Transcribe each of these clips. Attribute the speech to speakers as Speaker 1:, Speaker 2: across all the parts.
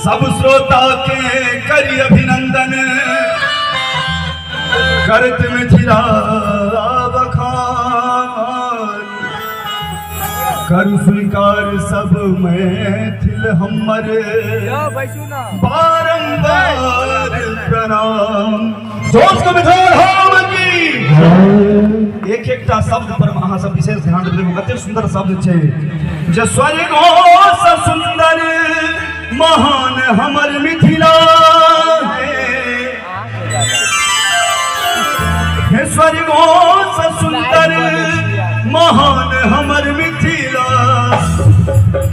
Speaker 1: सब श्रोता के करी अभिनंदन, करत मिथिला बखान। कर स्वीकार सब मैथिल हमर, बारंबार प्रणाम। जोश को मिथिला धाम की। एक एकटा शब्द पर अहाँ सब विशेष ध्यान देबै। कते सुंदर शब्द छै जे स्वर्ग से सुंदर महान हमर मिथिला है। स्वर्ग से सुंदर महान हमर मिथिला,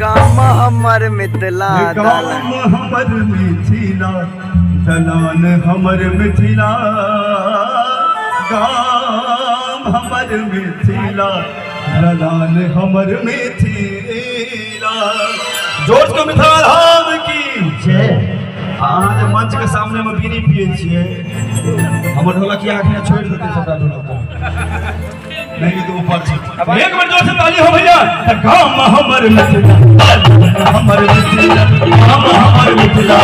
Speaker 2: गाम हमर मिथिला,
Speaker 1: गाम हमर मिथिला, दलान हमर मिथिला, गाम हमर मिथिला, दलान हमर मिथिला। जोश को मिथिला धाम की जय। अहाँ जे मंच के सामने में बीड़ी पिए छिए, हमर ढोलकिया आखिर छोड़ देते सबटा ढोलक नहीं तो ऊपर छी। एक बार जोर से ताली हो भैया। गाम हमर मिथिला, हमर मिथिला, गाम हमर मिथिला,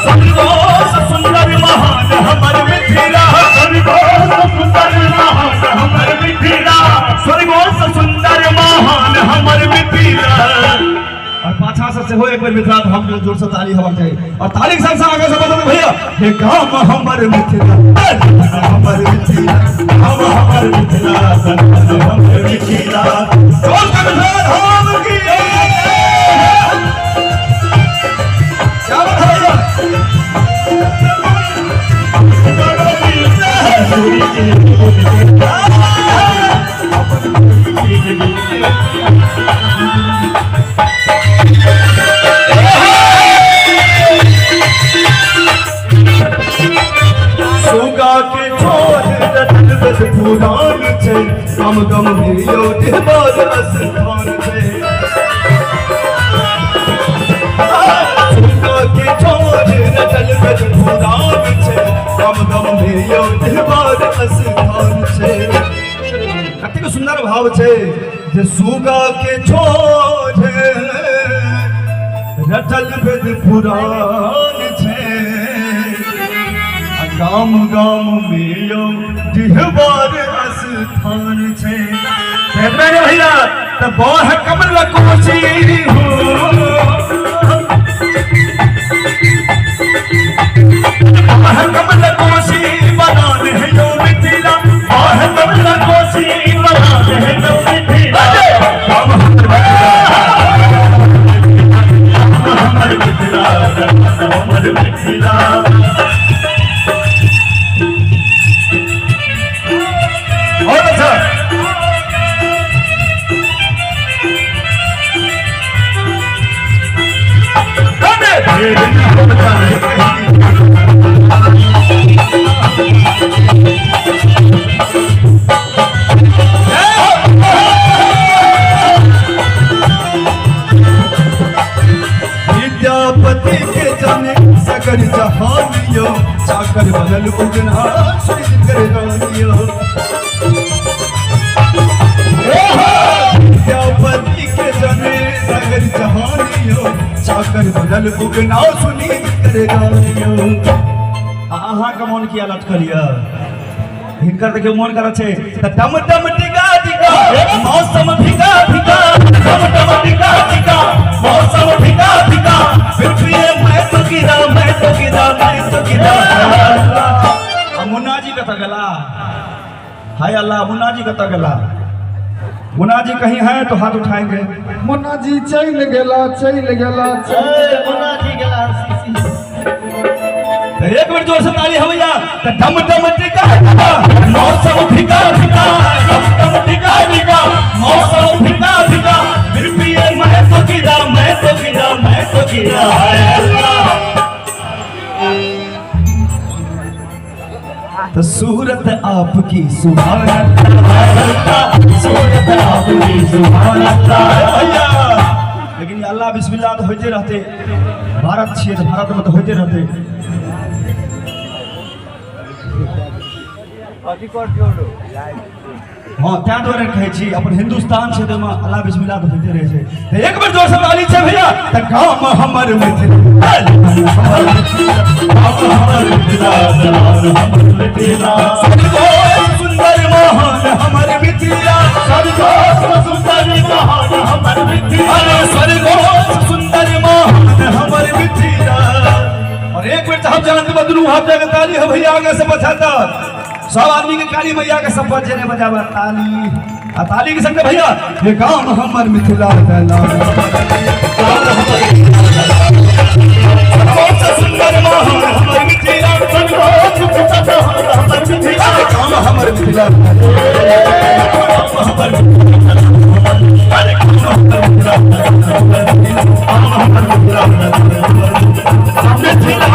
Speaker 1: स्वर्गों से सुंदर महान हमर मिथिला, स्वर्गों से सुंदर महान हमर मिथिला, स्वर्गों से सुंदर महान हमर मिथिला। और पाछा से हो एक बार मिथिला धाम के जोर से ताली होना चाहिए। और ताली के साथ आगे से बता भैया, हे गाम हमर मिथिला, हमर मिथिला, गाम हमर मिथिला, हमर मिथिला। जोर से मिथिला धाम की क्या बात है भैया। सुगा के छोड़ रतन बस पुराण छे, गम गम भेयो देवार स्थान छे। सुगा के छोड़ रतन बस पुराण छे, गम गम भेयो देवार स्थान छे। कतेक सुंदर भाव छे जे सुगा के छोड़ रतन बस पुराण छे, गाम गाम में यो दिहबार स्थान छे। मेरे भैया तब बाह कमल कोसी हो, बाह कमल कोसी बनान है यो मिथिला, बाह कमल कोसी बनान है यो मिथिला। गाम हमर मिथिला, हमर मिथिला। विद्यापति के जाने सगर जहानियो, चाकर बनल उगना सुनित कर गानियो। विद्यापति के जाने सगर जहानियो, चाकर बनल उगना सुनित कर गानियो। अहाँ का मन किया लटकलिया हिनकर देखियो मन करत छे त डम डम टिका टिका मौसम भिगा भिगा, डम डम टिका टिका मौसम भिगा भिगा, फिर भी मैं तो गिरा, मैं तो गिरा, मैं तो गिरा। मुन्ना जी कता गला, हाय अल्लाह मुन्ना जी कता गला। मुन्ना जी कहीं है तो हाथ उठाएंगे।
Speaker 3: मुन्ना जी चल गेला, चल गेला,
Speaker 1: मुन्ना जी गेला। एक बार जोर से ताली हो भैया। डम डम टिका टिका मौसम भिगा भिगा, डम डम टिका टिका मौसम भिगा भिगा, फिर भी मैं तो गिरा, मैं तो गिरा, मैं तो गिरा। तो सूरत आपकी सुभान अल्लाह, सूरत आपकी सुभान अल्लाह भैया। लेकिन अल्लाह बिस्मिल्लाह तो होते रहते, भारत छिए तो भारत में तो होते रहते। हाँ तैं दुआरे कहै छी अपन हिंदुस्तान छै ताहिमे अल्लाह बिस्मिल्लाह तऽ होइते रहै छै तऽ एक बेर जोर से ताली छै भैया तऽ गाम हमर मिथिला हमर मिथिला सुंदर महान हमर मिथिला सुंदर महान हमर मिथिला स्वर्गों सुंदर महान हमर मिथिला और एक बेर हम जान के बदलू हाथ जगह ताली हो भैया आगे से 75 सब आदमी के काली मैया के शपथ जेने बजावा ताली आ ताली के संग भैया ये गांव हमर मिथिला सुंदर महान हमर मिथिला गांव हमर मिथिला
Speaker 3: मिथिला